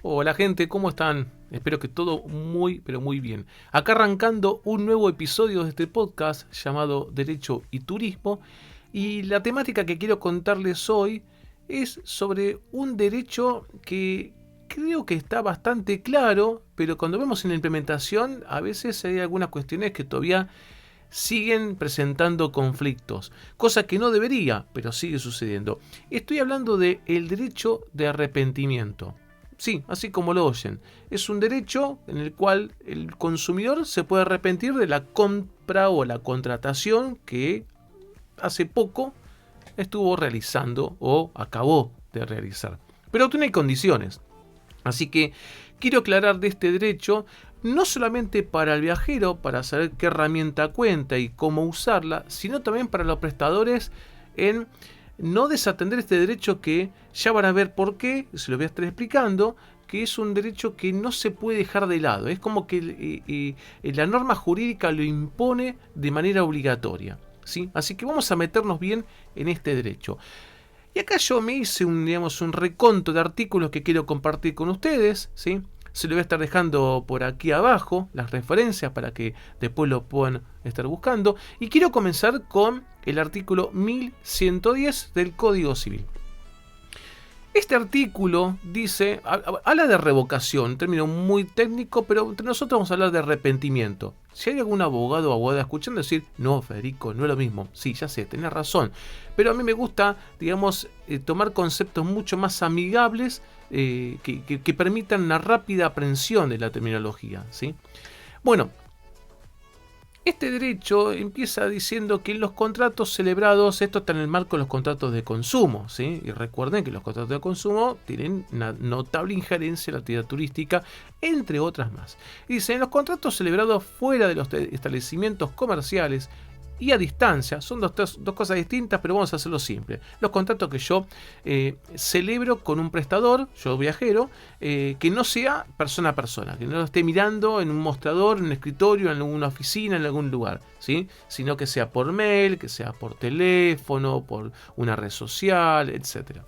Hola gente, ¿cómo están? Espero que todo muy, pero muy bien. Acá arrancando un nuevo episodio de este podcast llamado Derecho y Turismo. Y la temática que quiero contarles hoy es sobre un derecho que creo que está bastante claro, pero cuando vemos en la implementación a veces hay algunas cuestiones que todavía siguen presentando conflictos, cosa que no debería, pero sigue sucediendo. Estoy hablando de el derecho de arrepentimiento. Sí, así como lo oyen. Es un derecho en el cual el consumidor se puede arrepentir de la compra o la contratación que hace poco estuvo realizando o acabó de realizar. Pero tiene condiciones. Así que quiero aclarar de este derecho no solamente para el viajero, para saber qué herramienta cuenta y cómo usarla, sino también para los prestadores en no desatender este derecho que ya van a ver por qué, se lo voy a estar explicando, que es un derecho que no se puede dejar de lado. Es como que la norma jurídica lo impone de manera obligatoria, ¿sí? Así que vamos a meternos bien en este derecho. Y acá yo me hice un reconto de artículos que quiero compartir con ustedes, ¿sí? Se lo voy a estar dejando por aquí abajo, las referencias para que después lo puedan estar buscando. Y quiero comenzar con el artículo 1110 del Código Civil. Este artículo dice, habla de revocación, un término muy técnico, pero entre nosotros vamos a hablar de arrepentimiento. Si hay algún abogado o abogada escuchando decir, no, Federico, no es lo mismo. Sí, ya sé, tenés razón. Pero a mí me gusta, tomar conceptos mucho más amigables que permitan una rápida aprehensión de la terminología, ¿sí? Bueno, este derecho empieza diciendo que los contratos celebrados, esto está en el marco de los contratos de consumo, ¿sí? Y recuerden que los contratos de consumo tienen una notable injerencia en la actividad turística, entre otras más. Y dice, en los contratos celebrados fuera de los establecimientos comerciales y a distancia, son dos cosas distintas, pero vamos a hacerlo simple. Los contratos que yo celebro con un prestador, yo viajero, que no sea persona a persona, que no lo esté mirando en un mostrador, en un escritorio, en alguna oficina, en algún lugar, ¿sí? Sino que sea por mail, que sea por teléfono, por una red social, etc.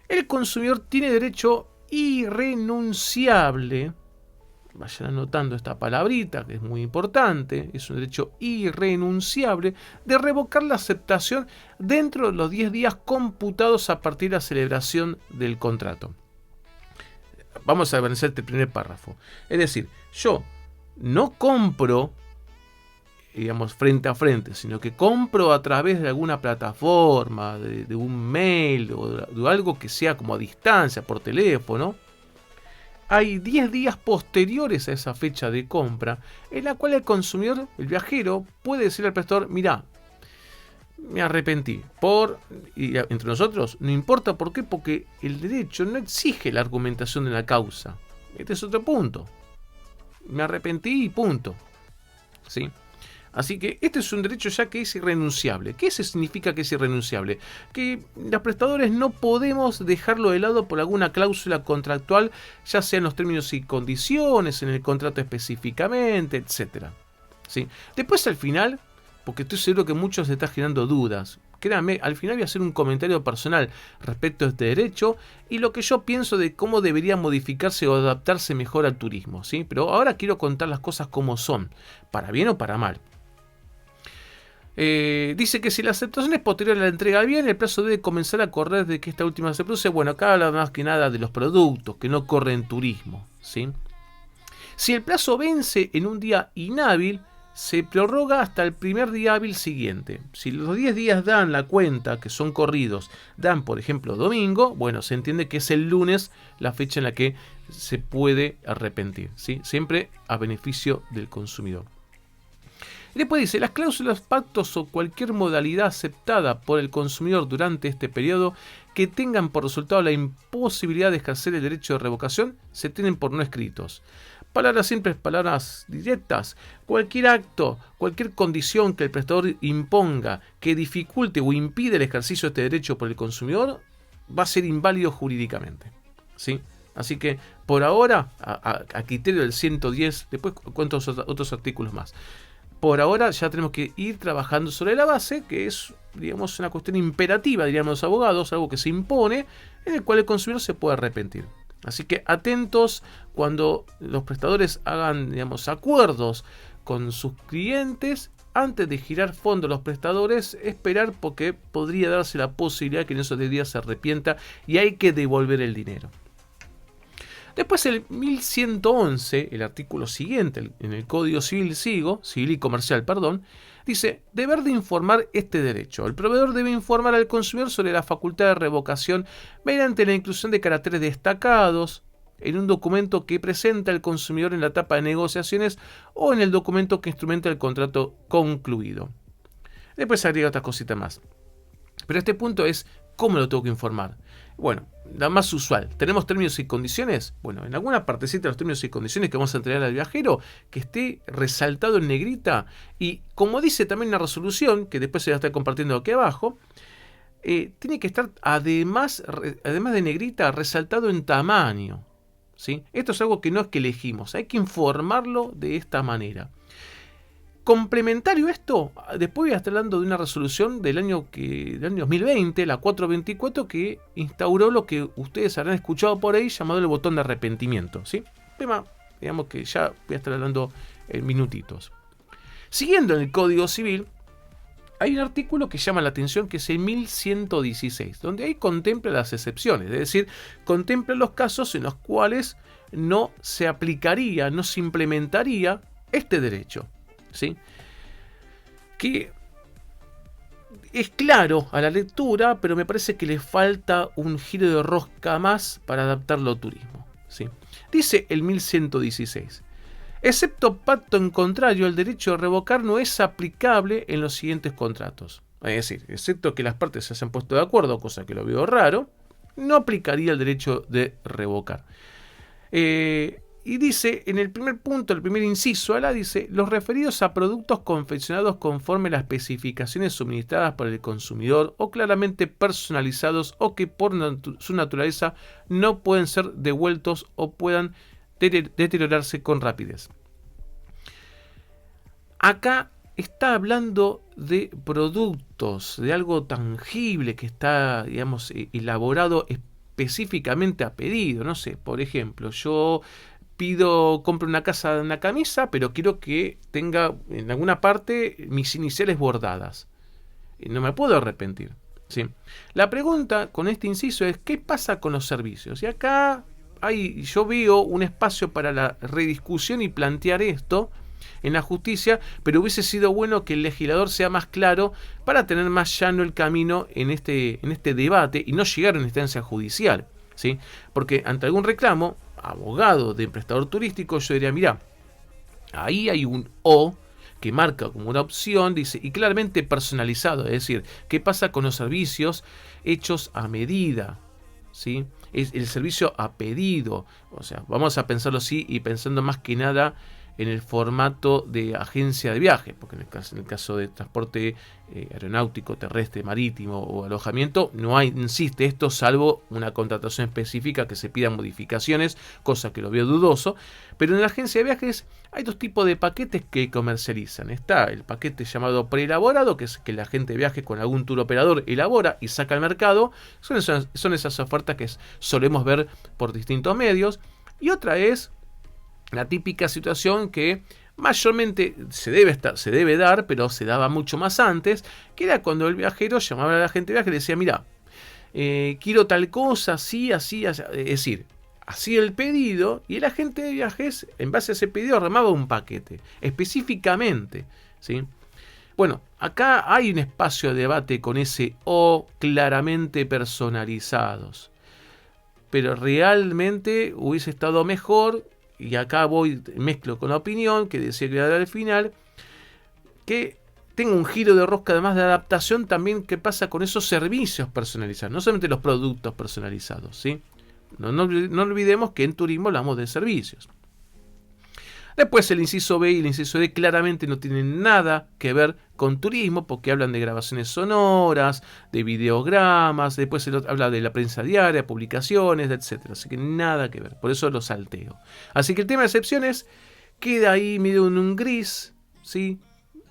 El consumidor tiene derecho irrenunciable, vayan anotando esta palabrita que es muy importante, es un derecho irrenunciable de revocar la aceptación dentro de los 10 días computados a partir de la celebración del contrato. Vamos a avanzar este primer párrafo. Es decir, yo no compro, digamos, frente a frente, sino que compro a través de alguna plataforma, de un mail o de algo que sea como a distancia, por teléfono. Hay 10 días posteriores a esa fecha de compra en la cual el consumidor, el viajero, puede decirle al prestador, mirá, me arrepentí. Y entre nosotros, no importa por qué, porque el derecho no exige la argumentación de la causa. Este es otro punto. Me arrepentí y punto. ¿Sí? Así que este es un derecho ya que es irrenunciable. ¿Qué significa que es irrenunciable? Que los prestadores no podemos dejarlo de lado por alguna cláusula contractual, ya sea en los términos y condiciones, en el contrato específicamente, etc. ¿Sí? Después al final, porque estoy seguro que muchos se están generando dudas, créanme, al final voy a hacer un comentario personal respecto a este derecho y lo que yo pienso de cómo debería modificarse o adaptarse mejor al turismo, ¿sí? Pero ahora quiero contar las cosas como son, para bien o para mal. Dice que si la aceptación es posterior a la entrega del bien, el plazo debe comenzar a correr desde que esta última se produce. Bueno, acá habla más que nada de los productos que no corren turismo, ¿sí? Si el plazo vence en un día inhábil, se prorroga hasta el primer día hábil siguiente. Si los 10 días dan la cuenta, que son corridos, dan por ejemplo domingo, bueno, se entiende que es el lunes la fecha en la que se puede arrepentir, ¿sí? Siempre a beneficio del consumidor. Y después dice, las cláusulas, pactos o cualquier modalidad aceptada por el consumidor durante este periodo que tengan por resultado la imposibilidad de ejercer el derecho de revocación se tienen por no escritos. Palabras simples, palabras directas. Cualquier acto, cualquier condición que el prestador imponga que dificulte o impide el ejercicio de este derecho por el consumidor va a ser inválido jurídicamente, ¿sí? Así que por ahora, a criterio del 110, después cuento otros artículos más. Por ahora ya tenemos que ir trabajando sobre la base, que es, digamos, una cuestión imperativa, diríamos los abogados, algo que se impone, en el cual el consumidor se puede arrepentir. Así que atentos cuando los prestadores hagan, digamos, acuerdos con sus clientes. Antes de girar fondos los prestadores, esperar, porque podría darse la posibilidad que en esos 10 días se arrepienta y hay que devolver el dinero. Después el 1111, el artículo siguiente en el Código Civil y Comercial, dice: deber de informar este derecho. El proveedor debe informar al consumidor sobre la facultad de revocación mediante la inclusión de caracteres destacados en un documento que presenta al consumidor en la etapa de negociaciones o en el documento que instrumenta el contrato concluido. Después agrega otra cosita más. Pero este punto es: ¿cómo lo tengo que informar? Bueno, la más usual. ¿Tenemos términos y condiciones? Bueno, en alguna partecita de los términos y condiciones que vamos a entregar al viajero, que esté resaltado en negrita, y como dice también la resolución, que después se va a estar compartiendo aquí abajo, tiene que estar además de negrita, resaltado en tamaño, ¿sí? Esto es algo que no es que elegimos, hay que informarlo de esta manera. Complementario a esto, después voy a estar hablando de una resolución del año 2020, la 424, que instauró lo que ustedes habrán escuchado por ahí llamado el botón de arrepentimiento, ¿sí? Tema, digamos, que ya voy a estar hablando en minutitos. Siguiendo en el Código Civil, hay un artículo que llama la atención, que es el 1116, donde ahí contempla las excepciones, es decir, contempla los casos en los cuales no se aplicaría, no se implementaría este derecho, ¿sí? Que es claro a la lectura, pero me parece que le falta un giro de rosca más para adaptarlo al turismo, ¿sí? Dice el 1116: excepto pacto en contrario, el derecho de revocar no es aplicable en los siguientes contratos. Es decir, excepto que las partes se hayan puesto de acuerdo, cosa que lo veo raro, no aplicaría el derecho de revocar. Y dice, en el primer punto, el primer inciso, dice: los referidos a productos confeccionados conforme a las especificaciones suministradas por el consumidor o claramente personalizados o que por su naturaleza no pueden ser devueltos o puedan deteriorarse con rapidez. Acá está hablando de productos, de algo tangible que está, digamos, elaborado específicamente a pedido. No sé, por ejemplo, yo compro una camisa, pero quiero que tenga en alguna parte mis iniciales bordadas. Y no me puedo arrepentir, ¿sí? La pregunta con este inciso es: ¿qué pasa con los servicios? Y acá yo veo un espacio para la rediscusión y plantear esto en la justicia, pero hubiese sido bueno que el legislador sea más claro para tener más llano el camino en este debate y no llegar a una instancia judicial, ¿sí? Porque ante algún reclamo, abogado de prestador turístico, yo diría: mira, ahí hay un O que marca como una opción, dice, y claramente personalizado, es decir, ¿qué pasa con los servicios hechos a medida? ¿Sí? Es el servicio a pedido, o sea, vamos a pensarlo así, y pensando más que nada en el formato de agencia de viaje, porque en el caso de transporte aeronáutico, terrestre, marítimo o alojamiento, no insiste esto, salvo una contratación específica que se pidan modificaciones, cosa que lo veo dudoso. Pero en la agencia de viajes hay dos tipos de paquetes que comercializan. Está el paquete llamado preelaborado, que es que la agente de viaje con algún tour operador elabora y saca al mercado. Son esas ofertas que solemos ver por distintos medios. Y otra es la típica situación que mayormente se debe dar, pero se daba mucho más antes, que era cuando el viajero llamaba a la agente de viaje y le decía: mira, quiero tal cosa, así, es decir, hacía el pedido y el agente de viajes, en base a ese pedido, armaba un paquete, específicamente, ¿sí? Bueno, acá hay un espacio de debate con ese O claramente personalizados, pero realmente hubiese estado mejor. Y acá mezclo con la opinión que decía que al final, que tenga un giro de rosca además de adaptación también. ¿Qué pasa con esos servicios personalizados? No solamente los productos personalizados, ¿sí? No olvidemos que en turismo hablamos de servicios. Después el inciso B y el inciso D claramente no tienen nada que ver con turismo, porque hablan de grabaciones sonoras, de videogramas, después se habla de la prensa diaria, publicaciones, etc. Así que nada que ver, por eso lo salteo. Así que el tema de excepciones queda ahí medio en un gris, ¿sí?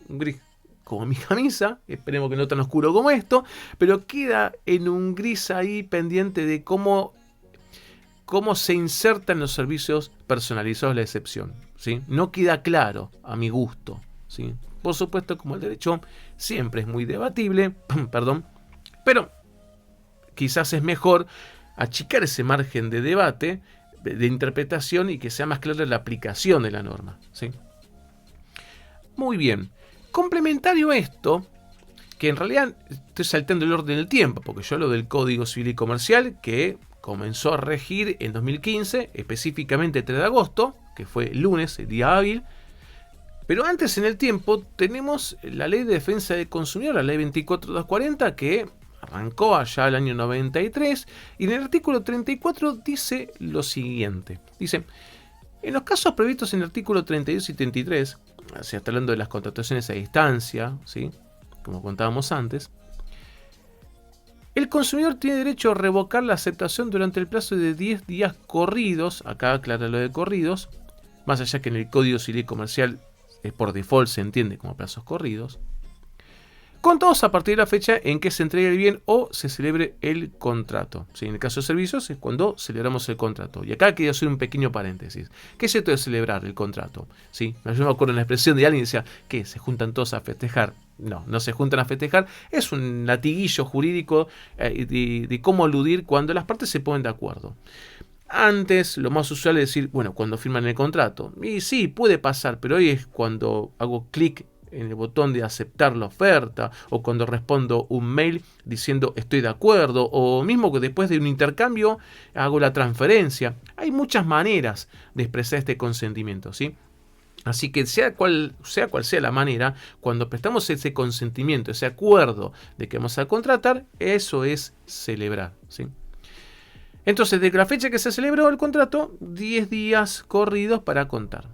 Un gris como mi camisa, esperemos que no tan oscuro como esto, pero queda en un gris ahí pendiente de cómo cómo se insertan los servicios personalizados la excepción, ¿sí? No queda claro a mi gusto, ¿sí? Por supuesto, como el derecho siempre es muy debatible, perdón, pero quizás es mejor achicar ese margen de debate, de interpretación, y que sea más clara la aplicación de la norma, ¿sí? Muy bien. Complementario a esto, que en realidad estoy saltando el orden del tiempo, porque yo hablo del Código Civil y Comercial, que comenzó a regir en 2015, específicamente el 3 de agosto, que fue el lunes, el día hábil. Pero antes en el tiempo tenemos la Ley de Defensa del Consumidor, la Ley 24.240, que arrancó allá el año 93, y en el artículo 34 dice lo siguiente. Dice: en los casos previstos en el artículo 32 y 33, se está hablando de las contrataciones a distancia, ¿sí? Como contábamos antes, el consumidor tiene derecho a revocar la aceptación durante el plazo de 10 días corridos, acá aclara lo de corridos, más allá que en el Código Civil y Comercial por default se entiende como plazos corridos, contados a partir de la fecha en que se entregue el bien o se celebre el contrato. ¿Sí? En el caso de servicios es cuando celebramos el contrato. Y acá quiero hacer un pequeño paréntesis. ¿Qué es esto de celebrar el contrato? ¿Sí? Yo me acuerdo en la expresión de alguien que decía que se juntan todos a festejar. No, no se juntan a festejar. Es un latiguillo jurídico de cómo aludir cuando las partes se ponen de acuerdo. Antes, lo más usual es decir, bueno, cuando firman el contrato. Y sí, puede pasar, pero hoy es cuando hago clic en el botón de aceptar la oferta, o cuando respondo un mail diciendo estoy de acuerdo, o mismo que después de un intercambio hago la transferencia. Hay muchas maneras de expresar este consentimiento, ¿sí? Así que sea cual sea la manera, cuando prestamos ese consentimiento, ese acuerdo de que vamos a contratar, eso es celebrar, ¿sí? Entonces, desde la fecha que se celebró el contrato, 10 días corridos para contar.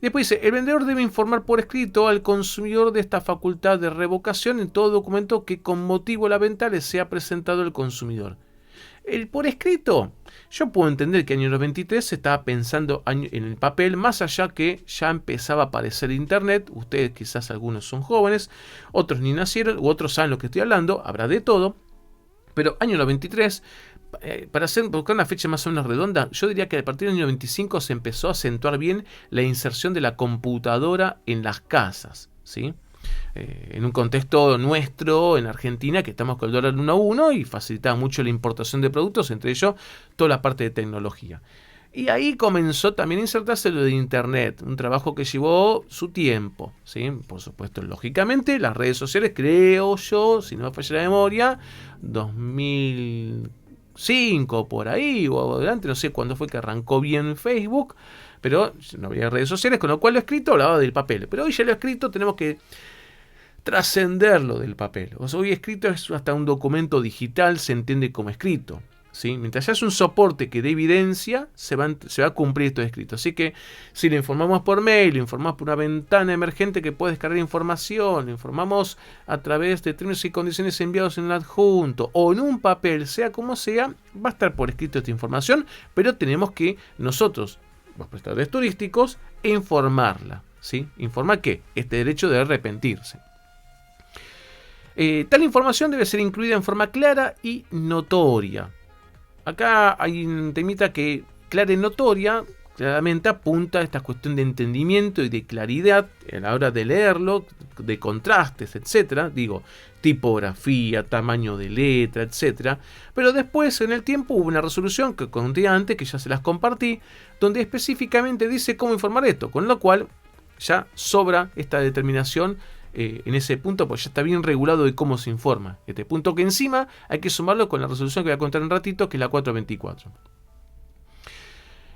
Después dice, el vendedor debe informar por escrito al consumidor de esta facultad de revocación en todo documento que con motivo de la venta le sea presentado al consumidor. El por escrito, yo puedo entender que en el año 93 se estaba pensando en el papel, más allá que ya empezaba a aparecer internet. Ustedes quizás algunos son jóvenes, otros ni nacieron, u otros saben lo que estoy hablando, habrá de todo. Pero año 93, para buscar una fecha más o menos redonda, yo diría que a partir del año 95 se empezó a acentuar bien la inserción de la computadora en las casas, ¿sí? En un contexto nuestro, en Argentina, que estamos con el dólar 1 a 1 y facilitaba mucho la importación de productos, entre ellos toda la parte de tecnología. Y ahí comenzó también a insertarse lo de Internet, un trabajo que llevó su tiempo, ¿sí? Por supuesto, lógicamente, las redes sociales, creo yo, si no me falla la memoria, 2005 por ahí, o adelante, no sé cuándo fue que arrancó bien Facebook, pero no había redes sociales, con lo cual lo escrito hablaba del papel. Pero hoy ya lo escrito tenemos que trascenderlo del papel. O sea, hoy escrito es hasta un documento digital, se entiende como escrito, ¿sí? Mientras ya es un soporte que dé evidencia, se va a cumplir esto escrito. Así que si le informamos por mail, le informamos por una ventana emergente que puede descargar información, le informamos a través de términos y condiciones enviados en el adjunto o en un papel, sea como sea, va a estar por escrito esta información, pero tenemos que nosotros, los prestadores turísticos, informarla, ¿sí? ¿Informar qué? Este derecho de arrepentirse. Tal información debe ser incluida en forma clara y notoria. Acá hay un temita que clara y notoria claramente apunta a esta cuestión de entendimiento y de claridad a la hora de leerlo, de contrastes, etcétera. Digo, tipografía, tamaño de letra, etcétera. Pero después, en el tiempo, hubo una resolución que conté antes, que ya se las compartí, donde específicamente dice cómo informar esto, con lo cual ya sobra esta determinación en ese punto, pues ya está bien regulado de cómo se informa. Este punto que encima hay que sumarlo con la resolución que voy a contar en un ratito, que es la 424.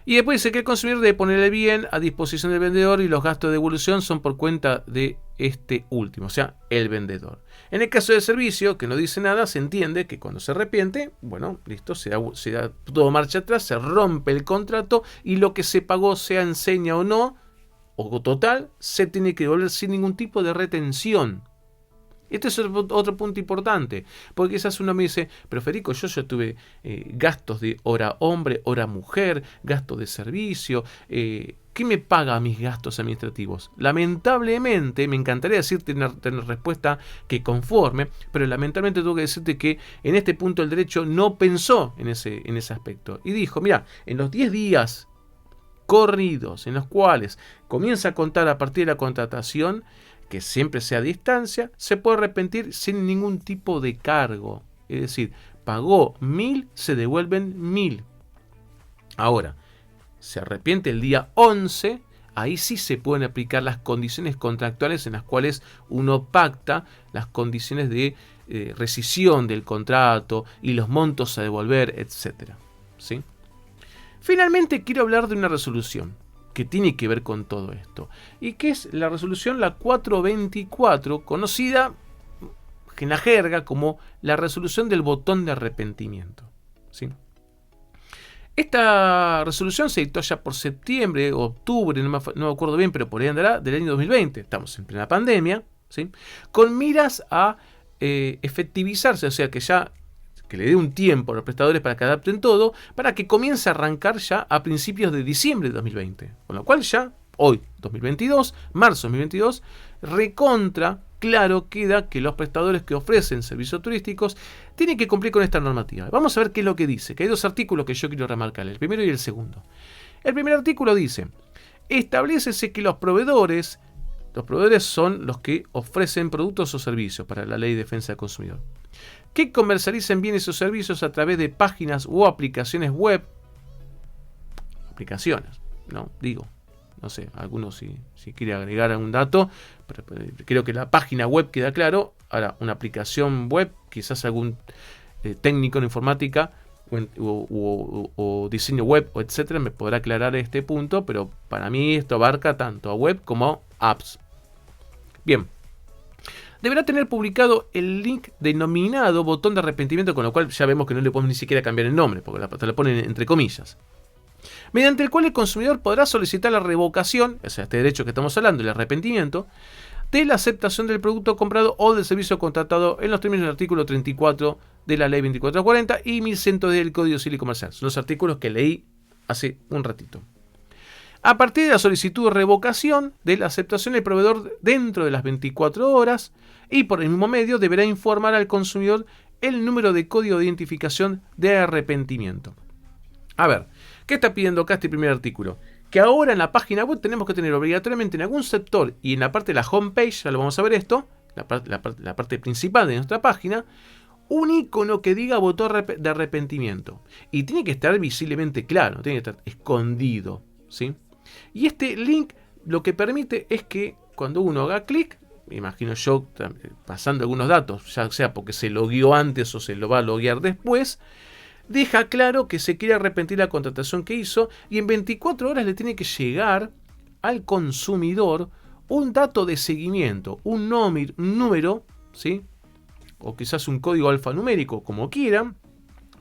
Y después dice que el consumidor debe poner el bien a disposición del vendedor y los gastos de devolución son por cuenta de este último, o sea, el vendedor. En el caso del servicio, que no dice nada, se entiende que cuando se arrepiente, bueno, listo, se da todo marcha atrás, se rompe el contrato y lo que se pagó, sea enseña o no, o total, se tiene que devolver sin ningún tipo de retención. Este es otro punto importante, porque quizás uno me dice, pero Federico, yo tuve gastos de hora hombre, hora mujer, gastos de servicio, ¿qué me paga mis gastos administrativos? Lamentablemente, me encantaría decirte tener respuesta que conforme, pero lamentablemente tengo que decirte que en este punto el derecho no pensó en ese aspecto. Y dijo, mira, en los 10 días corridos en los cuales comienza a contar a partir de la contratación, que siempre sea a distancia, se puede arrepentir sin ningún tipo de cargo. Es decir, pagó 1.000, se devuelven 1.000. Ahora, se arrepiente el día 11, ahí sí se pueden aplicar las condiciones contractuales en las cuales uno pacta las condiciones de rescisión del contrato y los montos a devolver, etc. ¿Sí? Finalmente quiero hablar de una resolución que tiene que ver con todo esto, y que es la resolución la 424, conocida en la jerga como la resolución del botón de arrepentimiento. ¿Sí? Esta resolución se dictó ya por septiembre o octubre, no me acuerdo bien, pero por ahí andará, del año 2020. Estamos en plena pandemia, ¿sí? Con miras a efectivizarse, o sea que ya que le dé un tiempo a los prestadores para que adapten todo, para que comience a arrancar ya a principios de diciembre de 2020. Con lo cual ya, hoy, 2022, marzo 2022, recontra claro queda que los prestadores que ofrecen servicios turísticos tienen que cumplir con esta normativa. Vamos a ver qué es lo que dice, que hay dos artículos que yo quiero remarcar, el primero y el segundo. El primer artículo dice, establécese que los proveedores son los que ofrecen productos o servicios para la Ley de Defensa del Consumidor, que comercialicen bienes o servicios a través de páginas o aplicaciones web. Aplicaciones, ¿no? Digo, no sé, algunos si quiere agregar algún dato, pero creo que la página web queda claro. Ahora, una aplicación web, quizás algún técnico en informática o diseño web, o etcétera, me podrá aclarar este punto, pero para mí esto abarca tanto a web como a apps. Bien. Deberá tener publicado el link denominado botón de arrepentimiento, con lo cual ya vemos que no le podemos ni siquiera cambiar el nombre, porque te lo ponen entre comillas, mediante el cual el consumidor podrá solicitar la revocación, o sea, este derecho que estamos hablando, el arrepentimiento, de la aceptación del producto comprado o del servicio contratado en los términos del artículo 34 de la Ley 2440 y 1110 del Código Civil y Comercial. Son los artículos que leí hace un ratito. A partir de la solicitud de revocación de la aceptación, el proveedor, dentro de las 24 horas y por el mismo medio, deberá informar al consumidor el número de código de identificación de arrepentimiento. A ver, ¿qué está pidiendo acá este primer artículo? Que ahora en la página web tenemos que tener obligatoriamente en algún sector y en la parte de la homepage, ya lo vamos a ver esto, la parte principal de nuestra página, un icono que diga botón de arrepentimiento. Y tiene que estar visiblemente claro, no tiene que estar escondido, ¿sí? Y este link lo que permite es que cuando uno haga clic, me imagino yo pasando algunos datos, ya sea porque se logueó antes o se lo va a loguear después, deja claro que se quiere arrepentir la contratación que hizo y en 24 horas le tiene que llegar al consumidor un dato de seguimiento, un número, ¿sí? O quizás un código alfanumérico, como quieran,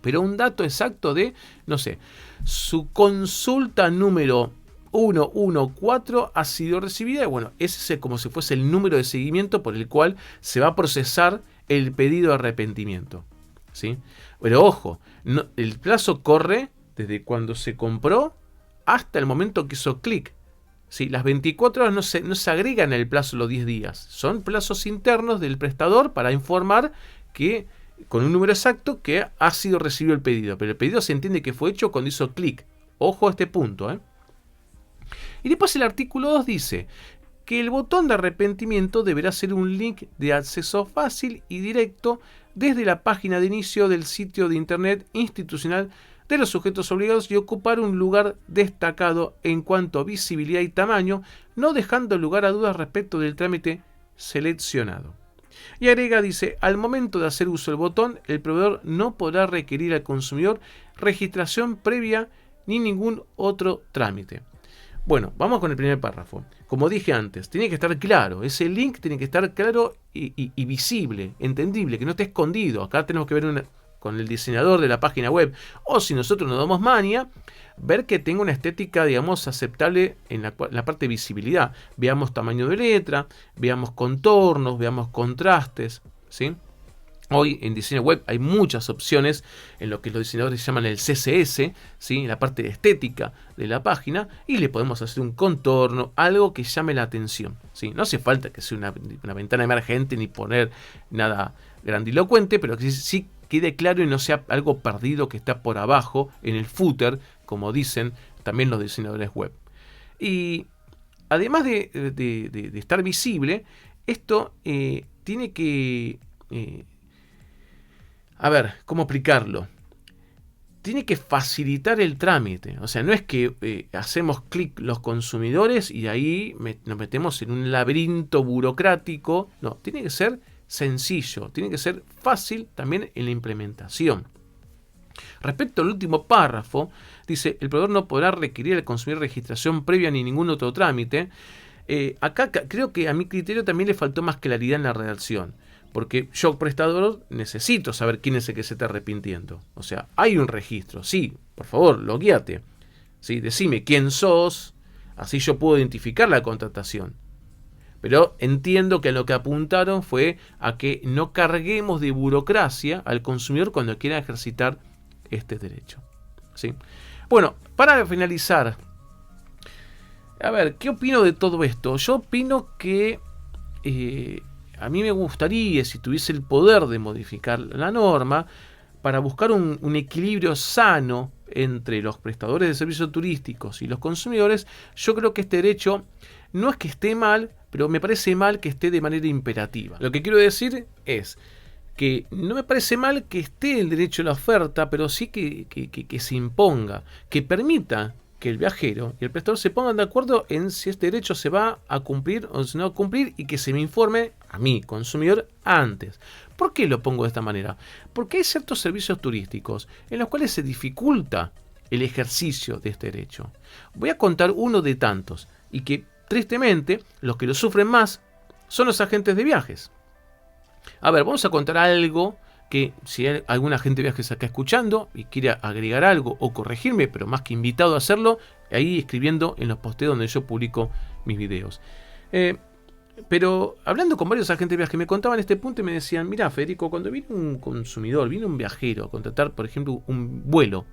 pero un dato exacto de, no sé, su consulta número 114 ha sido recibida. Bueno, ese es como si fuese el número de seguimiento por el cual se va a procesar el pedido de arrepentimiento, ¿sí? Pero ojo, no, el plazo corre desde cuando se compró hasta el momento que hizo clic. ¿Sí? Las 24 horas no se agregan el plazo los 10 días. Son plazos internos del prestador para informar que con un número exacto que ha sido recibido el pedido. Pero el pedido se entiende que fue hecho cuando hizo clic. Ojo a este punto, ¿eh? Y después el artículo 2 dice que el botón de arrepentimiento deberá ser un link de acceso fácil y directo desde la página de inicio del sitio de internet institucional de los sujetos obligados y ocupar un lugar destacado en cuanto a visibilidad y tamaño, no dejando lugar a dudas respecto del trámite seleccionado. Y agrega, dice, al momento de hacer uso del botón, el proveedor no podrá requerir al consumidor registración previa ni ningún otro trámite. Bueno, vamos con el primer párrafo. Como dije antes, tiene que estar claro, ese link tiene que estar claro y visible, entendible, que no esté escondido. Acá tenemos que ver con el diseñador de la página web, o si nosotros nos damos maña, ver que tenga una estética, digamos, aceptable en la parte de visibilidad. Veamos tamaño de letra, veamos contornos, veamos contrastes, ¿sí? Hoy en diseño web hay muchas opciones en lo que los diseñadores llaman el CSS, ¿sí? En la parte de estética de la página, y le podemos hacer un contorno, algo que llame la atención, ¿sí? No hace falta que sea una ventana emergente ni poner nada grandilocuente, pero que sí quede claro y no sea algo perdido que está por abajo en el footer, como dicen también los diseñadores web. Y además de estar visible, esto tiene que... a ver, ¿cómo explicarlo? Tiene que facilitar el trámite. O sea, no es que hacemos clic los consumidores y ahí nos metemos en un laberinto burocrático. No, tiene que ser sencillo, tiene que ser fácil también en la implementación. Respecto al último párrafo, dice, el proveedor no podrá requerir al consumidor registración previa ni ningún otro trámite. Acá creo que a mi criterio también le faltó más claridad en la redacción. Porque yo, prestador, necesito saber quién es el que se está arrepintiendo. O sea, hay un registro. Sí, por favor, logueate. ¿Sí? Decime quién sos, así yo puedo identificar la contratación. Pero entiendo que lo que apuntaron fue a que no carguemos de burocracia al consumidor cuando quiera ejercitar este derecho. ¿Sí? Bueno, para finalizar, a ver, ¿qué opino de todo esto? Yo opino que... a mí me gustaría, si tuviese el poder de modificar la norma, para buscar un equilibrio sano entre los prestadores de servicios turísticos y los consumidores. Yo creo que este derecho no es que esté mal, pero me parece mal que esté de manera imperativa. Lo que quiero decir es que no me parece mal que esté el derecho a la oferta, pero sí que se imponga, que permita que el viajero y el prestador se pongan de acuerdo en si este derecho se va a cumplir o si no va a cumplir, y que se me informe a mí, consumidor, antes. ¿Por qué lo pongo de esta manera? Porque hay ciertos servicios turísticos en los cuales se dificulta el ejercicio de este derecho. Voy a contar uno de tantos, y que tristemente los que lo sufren más son los agentes de viajes. A ver, vamos a contar algo que, si hay alguna agente de viajes acá escuchando y quiere agregar algo o corregirme, pero más que invitado a hacerlo, ahí escribiendo en los posteos donde yo publico mis videos. Pero hablando con varios agentes de viajes, me contaban este punto y me decían, mira, Federico, cuando viene un consumidor, viene un viajero a contratar, por ejemplo, un vuelo,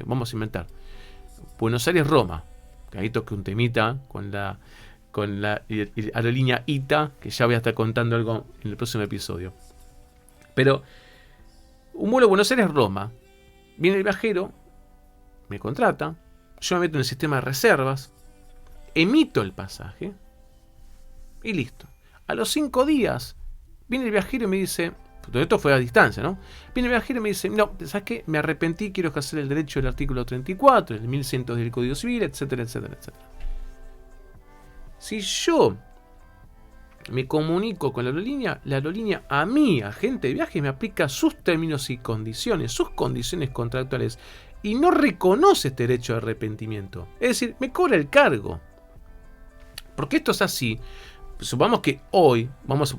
vamos a inventar, Buenos Aires-Roma, que ahí toque un temita con la aerolínea ITA, que ya voy a estar contando algo en el próximo episodio. Pero un vuelo Buenos Aires-Roma, viene el viajero, me contrata, yo me meto en el sistema de reservas, emito el pasaje y listo. A los 5 días viene el viajero y me dice, todo esto fue a distancia, ¿no? Viene el viajero y me dice, no, ¿sabes qué? Me arrepentí, quiero ejercer el derecho del artículo 34, el 1100 del Código Civil, etcétera, etcétera, etcétera. Si yo me comunico con la aerolínea a mí, agente de viaje, me aplica sus términos y condiciones, sus condiciones contractuales, y no reconoce este derecho de arrepentimiento. Es decir, me cobra el cargo. Porque esto es así. Supongamos que hoy, vamos a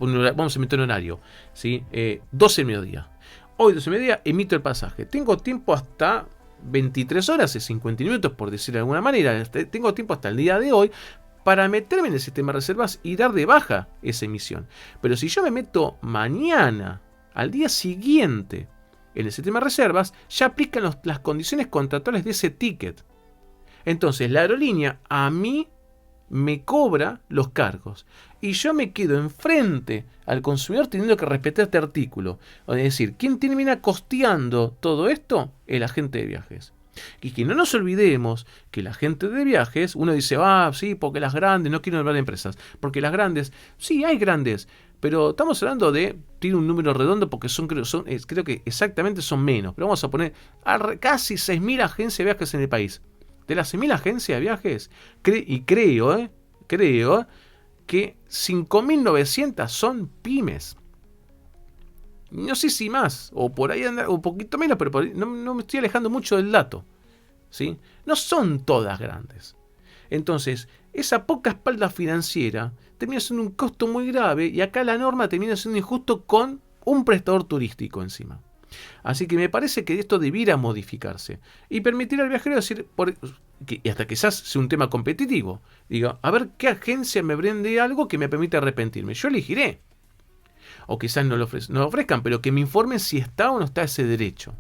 emitir un horario, ¿sí? 12 del mediodía. Hoy, 12 del mediodía, emito el pasaje. Tengo tiempo hasta 23 horas y 50 minutos, por decirlo de alguna manera. Tengo tiempo hasta el día de hoy para meterme en el sistema de reservas y dar de baja esa emisión. Pero si yo me meto mañana, al día siguiente, en el sistema de reservas, ya aplican las condiciones contractuales de ese ticket. Entonces, la aerolínea a mí me cobra los cargos y yo me quedo enfrente al consumidor teniendo que respetar este artículo. Es decir, ¿quién termina costeando todo esto? El agente de viajes. Y que no nos olvidemos que la gente de viajes, uno dice, sí, porque las grandes, no quiero hablar de empresas, porque las grandes, sí, hay grandes, pero estamos hablando de, tiene un número redondo porque creo que exactamente son menos, pero vamos a poner casi 6.000 agencias de viajes en el país. De las 6.000 agencias de viajes, creo que 5.900 son pymes. No sé si más, o por ahí anda, un poquito menos, pero no me estoy alejando mucho del dato, ¿sí? No son todas grandes. Entonces, esa poca espalda financiera termina siendo un costo muy grave, y acá la norma termina siendo injusto con un prestador turístico encima. Así que me parece que esto debiera modificarse y permitir al viajero decir, y hasta quizás sea un tema competitivo, diga, a ver qué agencia me brinde algo que me permita arrepentirme. Yo elegiré. O quizás no lo ofrezcan, pero que me informen si está o no está ese derecho.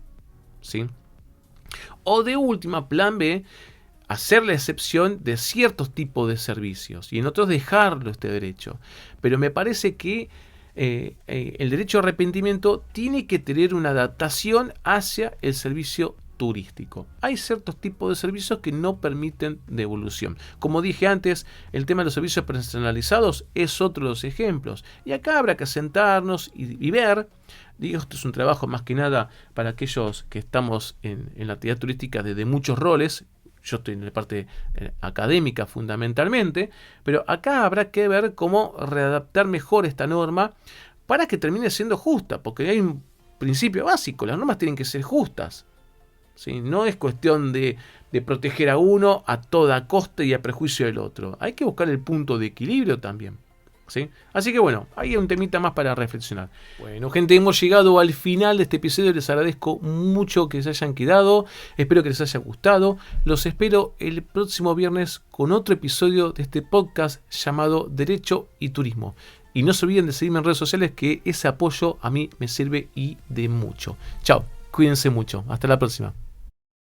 ¿Sí? O de última, plan B, hacer la excepción de ciertos tipos de servicios y en otros dejarlo este derecho. Pero me parece que el derecho a arrepentimiento tiene que tener una adaptación hacia el servicio turístico. Hay ciertos tipos de servicios que no permiten devolución. Como dije antes, el tema de los servicios personalizados es otro de los ejemplos. Y acá habrá que sentarnos y ver. Digo, esto es un trabajo más que nada para aquellos que estamos en la actividad turística desde muchos roles. Yo estoy en la parte académica fundamentalmente, pero acá habrá que ver cómo readaptar mejor esta norma para que termine siendo justa, porque hay un principio básico, las normas tienen que ser justas. ¿Sí? No es cuestión de proteger a uno a toda costa y a prejuicio del otro. Hay que buscar el punto de equilibrio también. ¿Sí? Así que bueno, hay un temita más para reflexionar. Bueno, gente, hemos llegado al final de este episodio. Les agradezco mucho que se hayan quedado. Espero que les haya gustado. Los espero el próximo viernes con otro episodio de este podcast llamado Derecho y Turismo. Y no se olviden de seguirme en redes sociales, que ese apoyo a mí me sirve y de mucho. Chao, cuídense mucho. Hasta la próxima.